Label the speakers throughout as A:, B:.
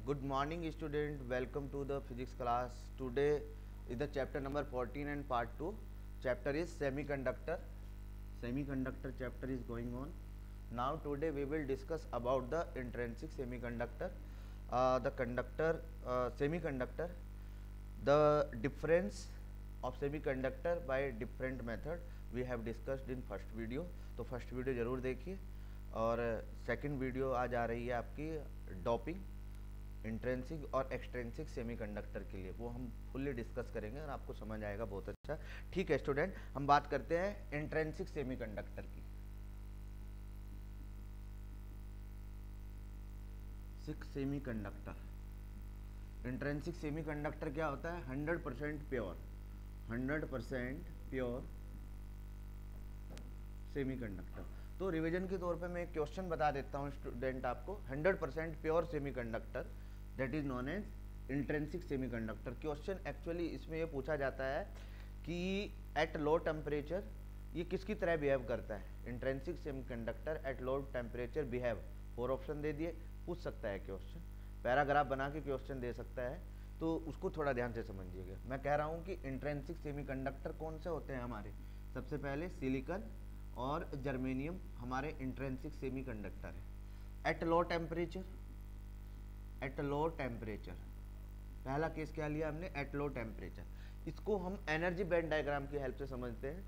A: Good morning student, welcome to the physics class. Today is the chapter number 14 and part 2. Chapter is semiconductor. Semiconductor chapter is going on. Now today we will discuss about the intrinsic semiconductor, the conductor semiconductor, the difference of semiconductor by different method we have discussed in first video. तो first video ज़रूर देखिए और second video आज आ रही है आपकी doping intrinsic और extrinsic semiconductor के लिए, वो हम फुल्ली डिस्कस करेंगे और आपको समझ आएगा बहुत अच्छा। ठीक है स्टूडेंट, हम बात करते हैं इंट्रेंसिक सेमीकंडक्टर की। सेमीकंडक्टर, इंट्रेंसिक सेमीकंडक्टर क्या होता है? 100% प्योर, 100% प्योर सेमीकंडक्टर। तो रिवीजन के तौर पे मैं एक क्वेश्चन बता देता हूँ स्टूडेंट आपको। 100% pure semiconductor that is known as intrinsic semiconductor. Question actually इसमें ये पूछा जाता है कि एट लो टेम्परेचर ये किसकी तरह बिहेव करता है। Intrinsic semiconductor at low temperature behave, 4 option दे दिए, पूछ सकता है क्वेश्चन, पैराग्राफ बना के क्वेश्चन दे सकता है, तो उसको थोड़ा ध्यान से समझिएगा। मैं कह रहा हूँ कि इंट्रिंसिक सेमीकंडक्टर कौन से होते हैं हमारे, सबसे पहले सिलिकॉन और जर्मेनियम हमारे इंट्रिंसिक सेमीकंडक्टर है। At low temperature, at low temperature, पहला केस क्या लिया हमने? At low temperature. इसको हम एनर्जी बैंड डायग्राम की हेल्प से समझते हैं।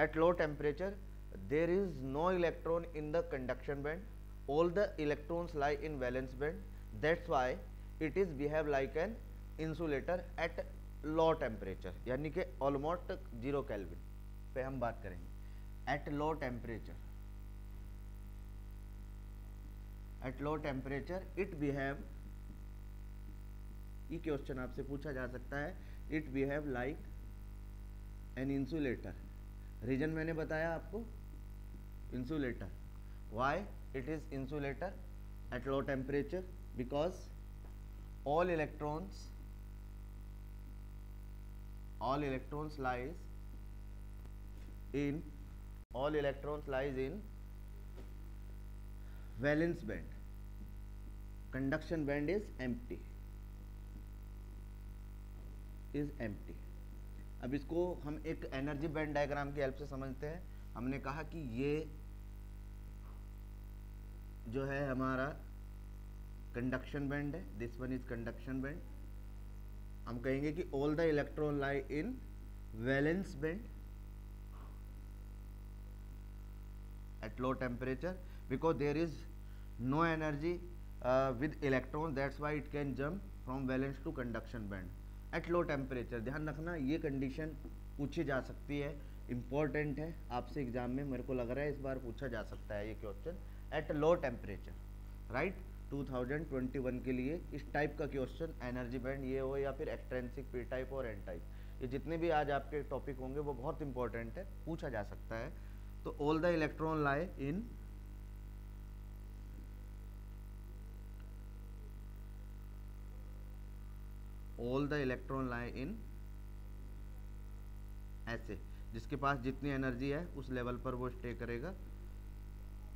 A: At low temperature there is no electron in the conduction band, all the electrons lie in valence band, that's why it is behave like an insulator at low temperature, यानी कि almost 0 kelvin पे हम बात करेंगे। Eight low temperature, at low temperature it behave, ये question आपसे पूछा जा सकता है, it behave like an insulator. Reason मैंने बताया आपको, insulator. Why it is insulator at low temperature? Because all electrons lies in valence band, conduction band is empty. अब इसको हम एक एनर्जी बैंड डायग्राम की हेल्प से समझते हैं। हमने कहा कि ये जो है हमारा कंडक्शन बैंड है, this one is conduction band. हम कहेंगे कि all the electron lie in valence band at low temperature, because there is no energy with electron, that's why it can jump from valence to conduction band at low temperature. ध्यान रखना, ये condition पूछी जा सकती है, important है, आपसे exam में मेरे को लग रहा है इस बार पूछा जा सकता है ये question, eight low temperature, right. 2021 के लिए इस टाइप का क्वेश्चन, एनर्जी बैंड ये हो या फिर एक्सट्रिंसिक, पी टाइप और एन टाइप, ये जितने भी आज आपके टॉपिक होंगे वो बहुत इंपॉर्टेंट है, पूछा जा सकता है। तो ऑल द इलेक्ट्रॉन लाई इन ऐसे, जिसके पास जितनी एनर्जी है उस लेवल पर वो स्टे करेगा।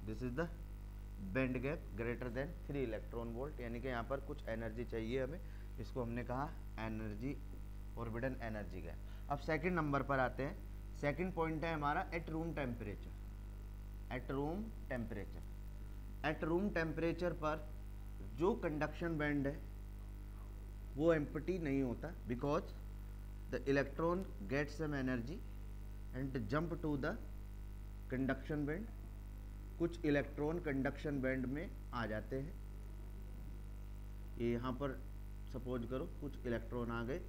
A: This is the band gap greater than 3 electron volt, यानी कि यहाँ पर कुछ एनर्जी चाहिए हमें, इसको हमने कहा एनर्जी, ऑर्बिटल एनर्जी गैप। अब सेकंड नंबर पर आते हैं। सेकंड पॉइंट है हमारा at room temperature. At room temperature, at room temperature पर जो कंडक्शन बैंड है वो एम्प्टी नहीं होता, because the electron get some energy and jump to the conduction band. कुछ इलेक्ट्रॉन कंडक्शन बैंड में आ जाते हैं, ये यहाँ पर सपोज करो कुछ इलेक्ट्रॉन आ गए,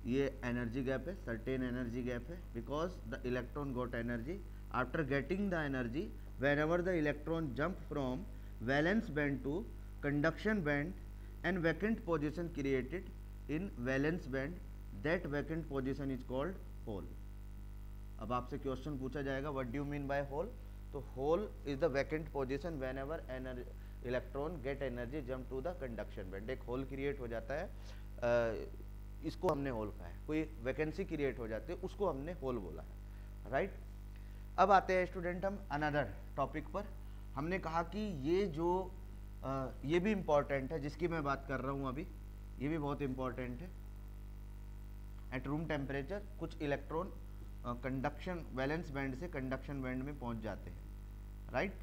A: ये एनर्जी गैप है, सर्टेन एनर्जी गैप है, because the electron got energy. After getting the energy, whenever the electron jump from valence band to conduction band and vacant position created in valence band, that vacant position is called hole. अब आपसे question पूछा जाएगा what do you mean by hole? तो hole is the vacant position whenever electron get energy jump to the conduction band. एक hole create हो जाता है, इसको हमने होल कहा है। कोई वैकेंसी क्रिएट हो जाती है, उसको हमने होल बोला है, राइट। अब आते हैं स्टूडेंट हम अनदर टॉपिक पर। हमने कहा कि ये जो ये भी इम्पॉर्टेंट है जिसकी मैं बात कर रहा हूँ अभी, ये भी बहुत इम्पॉर्टेंट है। एट रूम टेम्परेचर कुछ इलेक्ट्रॉन कंडक्शन वैलेंस बैंड से कंडक्शन बैंड में पहुंच जाते हैं, right.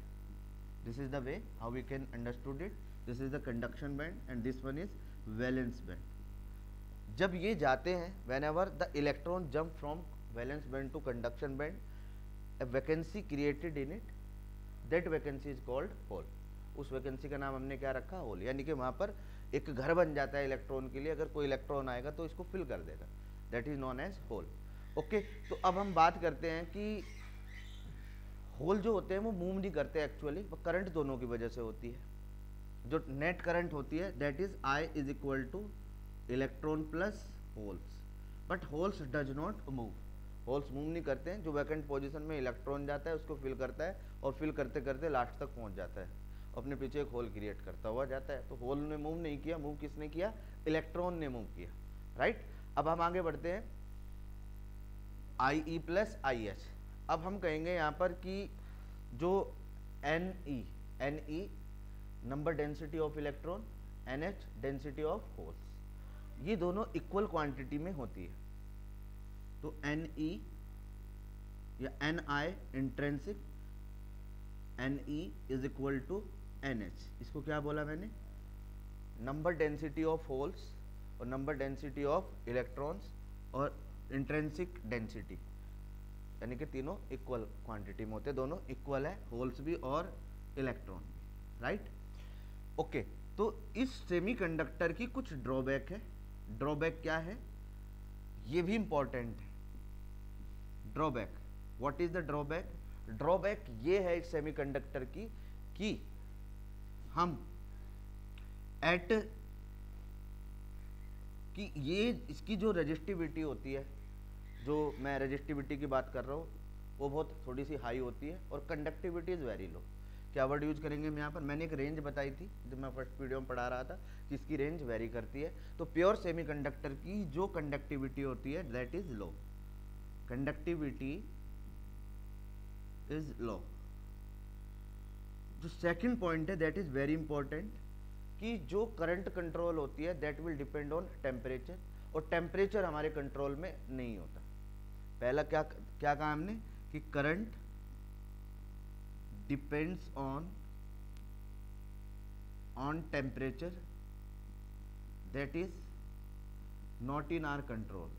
A: This is the way how we can understood it. This is the conduction band and this one is valence band. जब ये जाते हैं, whenever the electron jump from valence band to conduction band, a vacancy created in it, that vacancy is called hole। उस vacancy का नाम हमने क्या रखा, होल। यानी कि वहाँ पर एक घर बन जाता है इलेक्ट्रॉन के लिए, अगर कोई इलेक्ट्रॉन आएगा तो इसको फिल कर देगा, that is known as hole. Okay, तो अब हम बात करते हैं कि होल जो होते हैं वो मूव नहीं करते एक्चुअली, वो करंट दोनों की वजह से होती है। जो नेट करंट होती है that is I is equal two electron plus holes, but holes does not move. Holes move नहीं करते हैं। जो वैकेंट पोजीशन में इलेक्ट्रॉन जाता है उसको फिल करता है और फिल करते करते लास्ट तक पहुंच जाता है, अपने पीछे एक होल क्रिएट करता हुआ जाता है। तो होल ने मूव नहीं किया, मूव किसने किया, इलेक्ट्रॉन ने मूव किया, राइट। अब हम आगे बढ़ते हैं IE प्लस IH। अब हम कहेंगे यहाँ पर कि जो NE number density of electron, NH density of holes, ये दोनों इक्वल क्वांटिटी में होती है। तो Ne या Ni intrinsic, Ne is equal to NH। इसको क्या बोला मैंने, नंबर डेंसिटी ऑफ होल्स और नंबर डेंसिटी ऑफ इलेक्ट्रॉन्स और इंट्रेंसिक डेंसिटी, यानी कि तीनों इक्वल क्वांटिटी में होते, दोनों इक्वल है, होल्स भी और इलेक्ट्रॉन भी, राइट। ओके, तो इस सेमीकंडक्टर की कुछ ड्रॉबैक है। ड्रॉबैक क्या है, ये भी इंपॉर्टेंट है। Drawback, what is the drawback? Drawback ये है इस सेमीकंडक्टर की कि हम एट कि ये इसकी जो रेजिस्टिविटी होती है, जो मैं रेजिस्टिविटी की बात कर रहा हूँ, वो बहुत थोड़ी सी हाई होती है और कंडक्टिविटी इज़ वेरी लो। क्या वर्ड यूज करेंगे हम यहाँ पर, मैंने एक रेंज बताई थी जब मैं फर्स्ट वीडियो में पढ़ा रहा था कि इसकी रेंज वेरी करती है। तो प्योर सेमीकंडक्टर की जो कंडक्टिविटी होती है that is low, conductivity is low. जो सेकंड पॉइंट है दैट इज वेरी इंपॉर्टेंट कि जो करंट कंट्रोल होती है that will depend on temperature, और टेम्परेचर हमारे कंट्रोल में नहीं होता। पहला क्या क्या कहा हमने कि current depends on temperature, that is not in our control.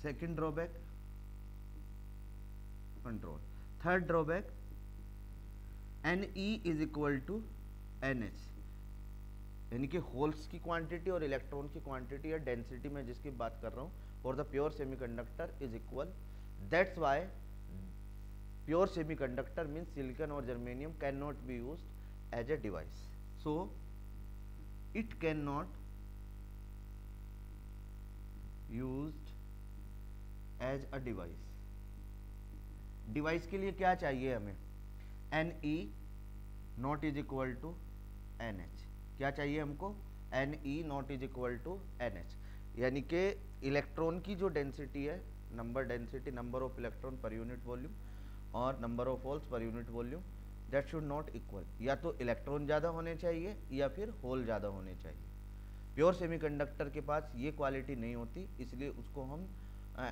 A: Second drawback control. Third drawback Ne is equal to NH, यानी कि होल्स की क्वांटिटी और इलेक्ट्रॉन की क्वांटिटी या डेंसिटी में जिसकी बात कर रहा हूं for the pure semiconductor is equal. That's why pure semiconductor means silicon और germanium can not be used as a device. So it can not used as a device. Device के लिए क्या चाहिए हमें, Ne not is equal to NH। क्या चाहिए हमको, Ne not is equal to NH, यानी कि इलेक्ट्रॉन की जो डेंसिटी है, number density, number of electron per unit volume और नंबर ऑफ होल्स पर unit volume, that should not equal. या तो इलेक्ट्रॉन ज़्यादा होने चाहिए या फिर होल ज़्यादा होने चाहिए। प्योर सेमीकंडक्टर के पास ये क्वालिटी नहीं होती, इसलिए उसको हम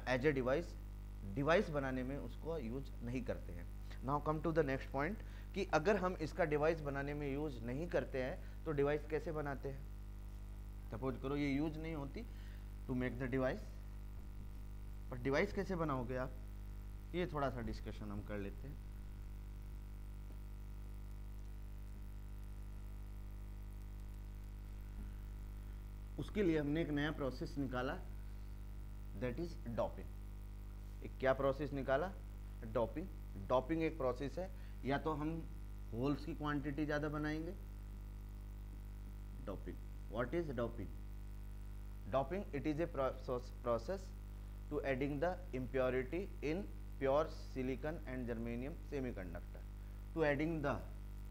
A: एज ए डिवाइस बनाने में उसको यूज नहीं करते हैं। Now come to the next point कि अगर हम इसका डिवाइस बनाने में यूज नहीं करते हैं तो डिवाइस कैसे बनाते हैं। सपोज करो ये यूज नहीं होती टू मेक द डिवाइस, पर डिवाइस कैसे बनाओगे आप, ये थोड़ा सा डिस्कशन हम कर लेते हैं। उसके लिए हमने एक नया प्रोसेस निकाला, दैट इज डॉपिंग। एक क्या प्रोसेस निकाला, डॉपिंग। डॉपिंग एक प्रोसेस है, या तो हम होल्स की क्वांटिटी ज़्यादा बनाएंगे, doping. What is doping? Doping, it is a process to adding the impurity in pure silicon and germanium semiconductor. To adding the,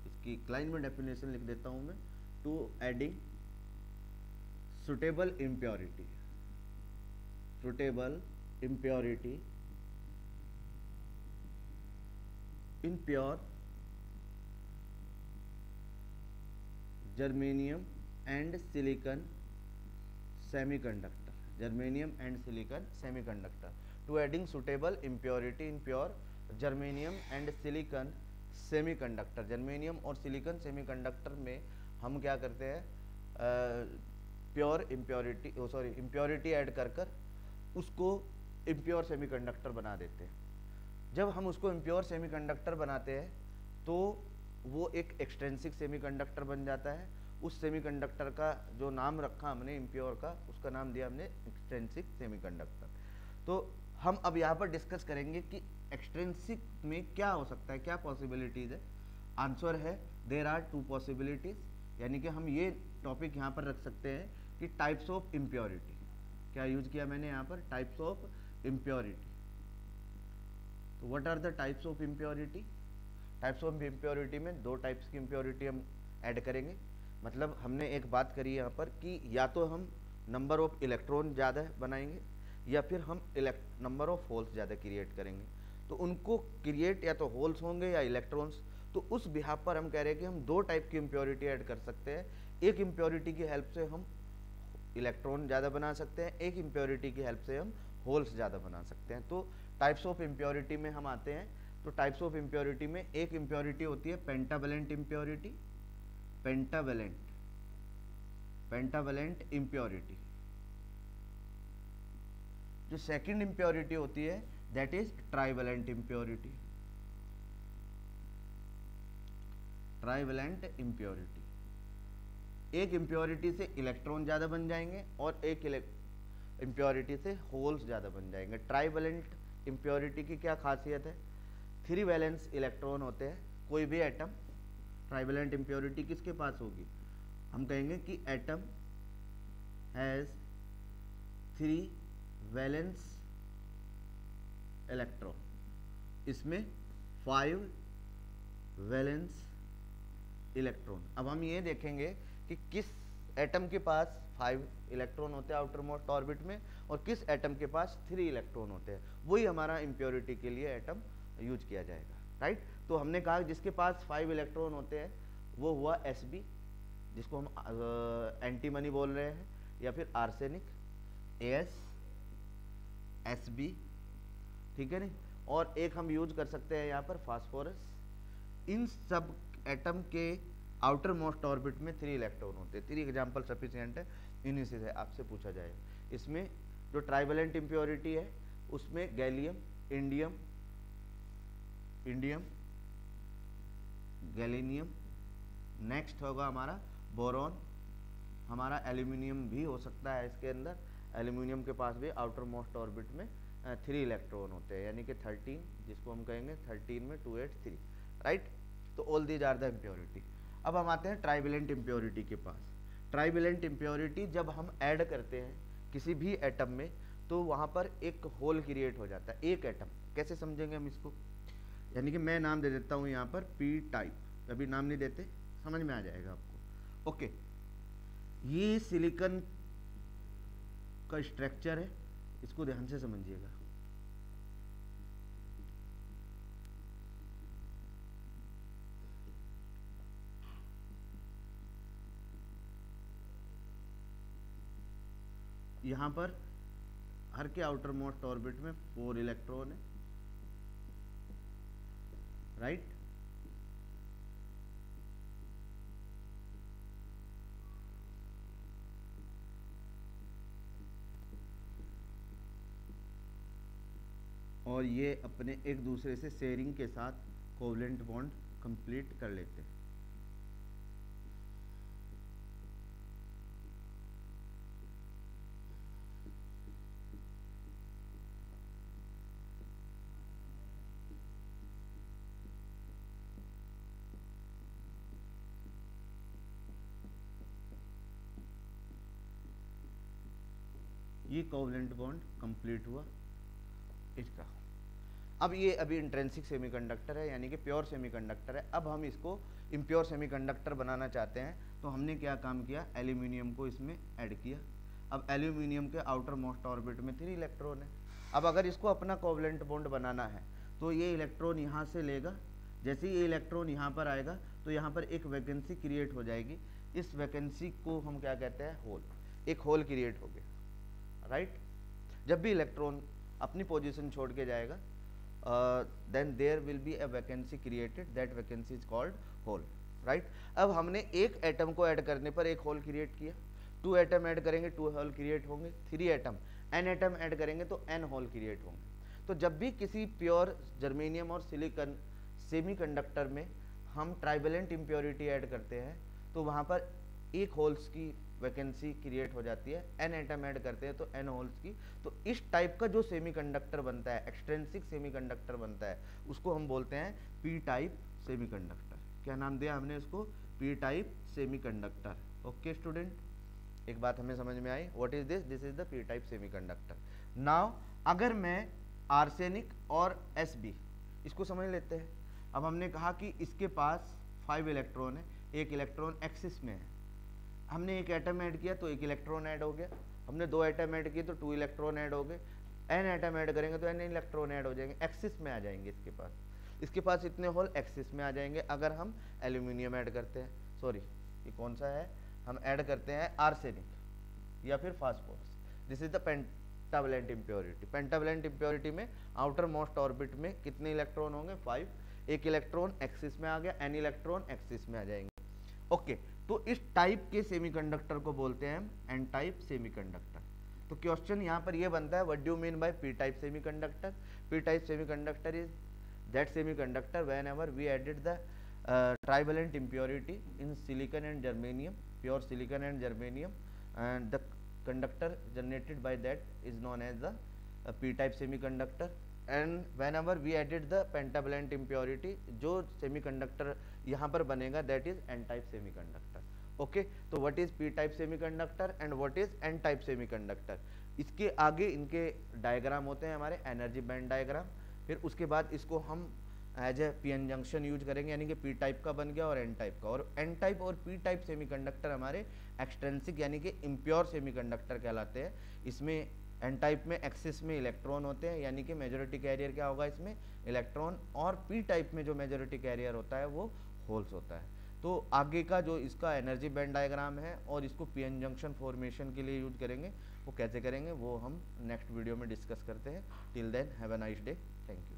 A: इसकी क्लाइन में डेफिनेशन लिख देता हूं मैं, to adding suitable impurity, suitable impurity in pure germanium and silicon semiconductor, germanium and silicon semiconductor to adding suitable impurity in pure germanium and silicon semiconductor. Germanium और silicon semiconductor में हम क्या करते हैं, प्योर इम्प्योरिटी इम्प्योरिटी ऐड कर कर उसको impure semiconductor बना देते हैं। जब हम उसको इम्प्योर सेमीकंडक्टर बनाते हैं तो वो एक एक्सट्रिंसिक सेमीकंडक्टर बन जाता है। उस सेमीकंडक्टर का जो नाम रखा हमने इम्प्योर का, उसका नाम दिया हमने एक्सट्रिंसिक सेमीकंडक्टर। तो हम अब यहाँ पर डिस्कस करेंगे कि एक्सट्रिंसिक में क्या हो सकता है, क्या पॉसिबिलिटीज़ है। आंसर है देयर आर टू पॉसिबिलिटीज़, यानी कि हम ये टॉपिक यहाँ पर रख सकते हैं कि टाइप्स ऑफ इम्प्योरिटी। क्या यूज किया मैंने यहाँ पर, टाइप्स ऑफ इम्प्योरिटी। तो what are the types of impurity? Types of impurity में दो टाइप्स की इम्प्योरिटी हम ऐड करेंगे। मतलब हमने एक बात करी यहाँ पर कि या तो हम नंबर ऑफ इलेक्ट्रॉन ज़्यादा बनाएंगे या फिर हम नंबर ऑफ होल्स ज़्यादा क्रिएट करेंगे। तो उनको क्रिएट या तो होल्स होंगे या इलेक्ट्रॉन्स। तो उस बिहाफ पर हम कह रहे हैं कि हम दो टाइप की इम्प्योरिटी ऐड कर सकते हैं। एक इम्प्योरिटी की हेल्प से हम इलेक्ट्रॉन ज़्यादा बना सकते हैं, एक इम्प्योरिटी की हेल्प से हम होल्स ज़्यादा बना सकते हैं। तो टाइप्स ऑफ इम्प्योरिटी में हम आते हैं। तो टाइप्स ऑफ इम्प्योरिटी में एक इम्प्योरिटी होती है पेंटावेलेंट इम्प्योरिटी, पेंटावेलेंट इम्प्योरिटी। जो सेकंड इम्प्योरिटी होती है that is trivalent impurity, trivalent impurity. एक इम्प्योरिटी से इलेक्ट्रॉन ज़्यादा बन जाएंगे और एक इम्प्योरिटी से होल्स ज़्यादा बन जाएंगे। ट्राइवेलेंट इम्प्योरिटी की क्या खासियत है? 3 वैलेंस इलेक्ट्रॉन होते हैं कोई भी एटम। ट्राइवेलेंट इम्प्योरिटी किसके पास होगी? हम कहेंगे कि एटम हैज़ 3 वैलेंस इलेक्ट्रॉन, इसमें 5 वैलेंस इलेक्ट्रॉन। अब हम ये देखेंगे कि किस एटम के पास 5 इलेक्ट्रॉन होते हैं आउटर मोस्ट ऑर्बिट में और किस एटम के पास 3 इलेक्ट्रॉन होते हैं। वही हमारा इम्प्योरिटी के लिए एटम यूज किया जाएगा, राइट। तो हमने कहा जिसके पास 5 इलेक्ट्रॉन होते हैं वो हुआ Sb, जिसको हम एंटीमनी बोल रहे हैं, या फिर आर्सेनिक As, Sb, ठीक है नहीं। और एक हम यूज कर सकते हैं यहाँ पर फास्फोरस। इन सब एटम के आउटर मोस्ट ऑर्बिट में 3 इलेक्ट्रॉन होते हैं। 3 एग्जाम्पल सफिशिएंट है, इन्हीं से आपसे पूछा जाएगा। इसमें जो ट्राइवेलेंट इम्प्योरिटी है उसमें गैलियम, इंडियम, गैलीनियम, नेक्स्ट होगा हमारा बोरॉन, हमारा एल्यूमिनियम भी हो सकता है इसके अंदर। एल्यूमिनियम के पास भी आउटर मोस्ट ऑर्बिट में 3 इलेक्ट्रॉन होते हैं, यानी कि 13, जिसको हम कहेंगे 13 में 2 8 3, राइट। तो all these are the impurity. अब हम आते हैं ट्राइवेलेंट इम्प्योरिटी के पास। ट्राइवेलेंट इम्प्योरिटी जब हम ऐड करते हैं किसी भी एटम में तो वहाँ पर एक होल क्रिएट हो जाता है, एक एटम। कैसे समझेंगे हम इसको? यानी कि मैं नाम दे देता हूँ यहाँ पर पी टाइप, अभी नाम नहीं देते, समझ में आ जाएगा आपको। ओके, ये सिलिकॉन का स्ट्रक्चर है, इसको ध्यान से समझिएगा। यहाँ पर हर के आउटर मोस्ट ऑर्बिट में 4 इलेक्ट्रॉन है, राइट। और ये अपने एक दूसरे से शेयरिंग के साथ कोवलेंट बॉन्ड कंप्लीट कर लेते हैं। ये कोवलेंट बॉन्ड कंप्लीट हुआ इसका। अब ये अभी इंट्रिंसिक सेमीकंडक्टर है, यानी कि प्योर सेमीकंडक्टर है। अब हम इसको इम्प्योर सेमीकंडक्टर बनाना चाहते हैं, तो हमने क्या काम किया, एल्यूमिनियम को इसमें ऐड किया। अब एल्यूमिनियम के आउटर मोस्ट ऑर्बिट में 3 इलेक्ट्रॉन है। अब अगर इसको अपना कोवलेंट बॉन्ड बनाना है तो ये इलेक्ट्रॉन यहाँ से लेगा, जैसे ही ये इलेक्ट्रॉन यहाँ पर आएगा तो यहाँ पर एक वैकेंसी क्रिएट हो जाएगी, इस वैकेंसी को हम क्या कहते हैं, होल, एक होल क्रिएट हो गया, राइट। जब भी इलेक्ट्रॉन अपनी पोजीशन छोड़ के जाएगा then there will be a vacancy created, that vacancy is called hole, right. अब हमने एक एटम को ऐड करने पर एक होल क्रिएट किया, 2 एटम ऐड करेंगे 2 होल क्रिएट होंगे, 3 एटम n एटम ऐड करेंगे तो n होल क्रिएट होंगे। तो जब भी किसी प्योर जर्मेनियम और सिलिकॉन सेमीकंडक्टर में हम ट्राइवेलेंट इम्प्योरिटी ऐड करते हैं तो वहाँ पर एक होल्स की वैकेंसी क्रिएट हो जाती है, n एटम ऐड करते हैं तो n होल्स की। तो इस टाइप का जो सेमीकंडक्टर बनता है, एक्सट्रिंसिक सेमीकंडक्टर बनता है, उसको हम बोलते हैं p टाइप सेमीकंडक्टर। क्या नाम दिया हमने इसको, p type semiconductor. Okay student, एक बात हमें समझ में आई, what is this, this is the p type semiconductor. Now अगर मैं आर्सेनिक और Sb, इसको समझ लेते हैं। अब हमने कहा कि इसके पास 5 इलेक्ट्रॉन है, एक इलेक्ट्रॉन एक्सिस में है, हमने एक एटम ऐड किया तो एक इलेक्ट्रॉन ऐड हो गया, हमने 2 एटम ऐड किए तो 2 इलेक्ट्रॉन ऐड हो गए, n एटम ऐड करेंगे तो n इलेक्ट्रॉन ऐड हो जाएंगे, एक्सिस में आ जाएंगे। इसके पास इतने होल एक्सिस में आ जाएंगे। अगर हम एल्यूमिनियम ऐड करते हैं, सॉरी ये कौन सा है, हम ऐड करते हैं आर्सेनिक या फिर phosphorus, this is the pentavalent impurity. Pentavalent impurity में आउटर मोस्ट ऑर्बिट में कितने इलेक्ट्रॉन होंगे, 5, एक इलेक्ट्रॉन एक्सिस में आ गया, n इलेक्ट्रॉन एक्सिस में आ जाएंगे। ओके, तो इस टाइप के सेमीकंडक्टर को बोलते हैं हम एन टाइप सेमीकंडक्टर। तो क्वेश्चन यहाँ पर ये बनता है, what do you mean by P type semiconductor. P type semiconductor is that semiconductor whenever we added the trivalent impurity in silicon and germanium, pure silicon and germanium, and the conductor generated by that is known as the P type semiconductor. And whenever we added the pentavalent impurity, जो semiconductor यहाँ पर बनेगा that is N type semiconductor. Okay, तो what is P type semiconductor and what is an type semiconductor. इसके आगे इनके diagram होते हैं हमारे, एनर्जी बैंड डायग्राम। फिर उसके बाद इसको हम as a PN junction use करेंगे, यानी कि पी टाइप का बन गया और एन टाइप का। और एन टाइप और पी टाइप सेमीकंडक्टर हमारे एक्सट्रिंसिक यानी कि इम्प्योर सेमीकंडक्टर कहलाते हैं। इसमें एन टाइप में एक्सिस में इलेक्ट्रॉन होते हैं, यानी कि मेजॉरिटी कैरियर क्या होगा इसमें, इलेक्ट्रॉन। और पी टाइप में जो मेजॉरिटी कैरियर होता है वो होल्स होता है। तो आगे का जो इसका एनर्जी बैंड डायग्राम है और इसको पीएन जंक्शन फॉर्मेशन के लिए यूज करेंगे, वो कैसे करेंगे वो हम नेक्स्ट वीडियो में डिस्कस करते हैं। Till then have a nice day, thank you.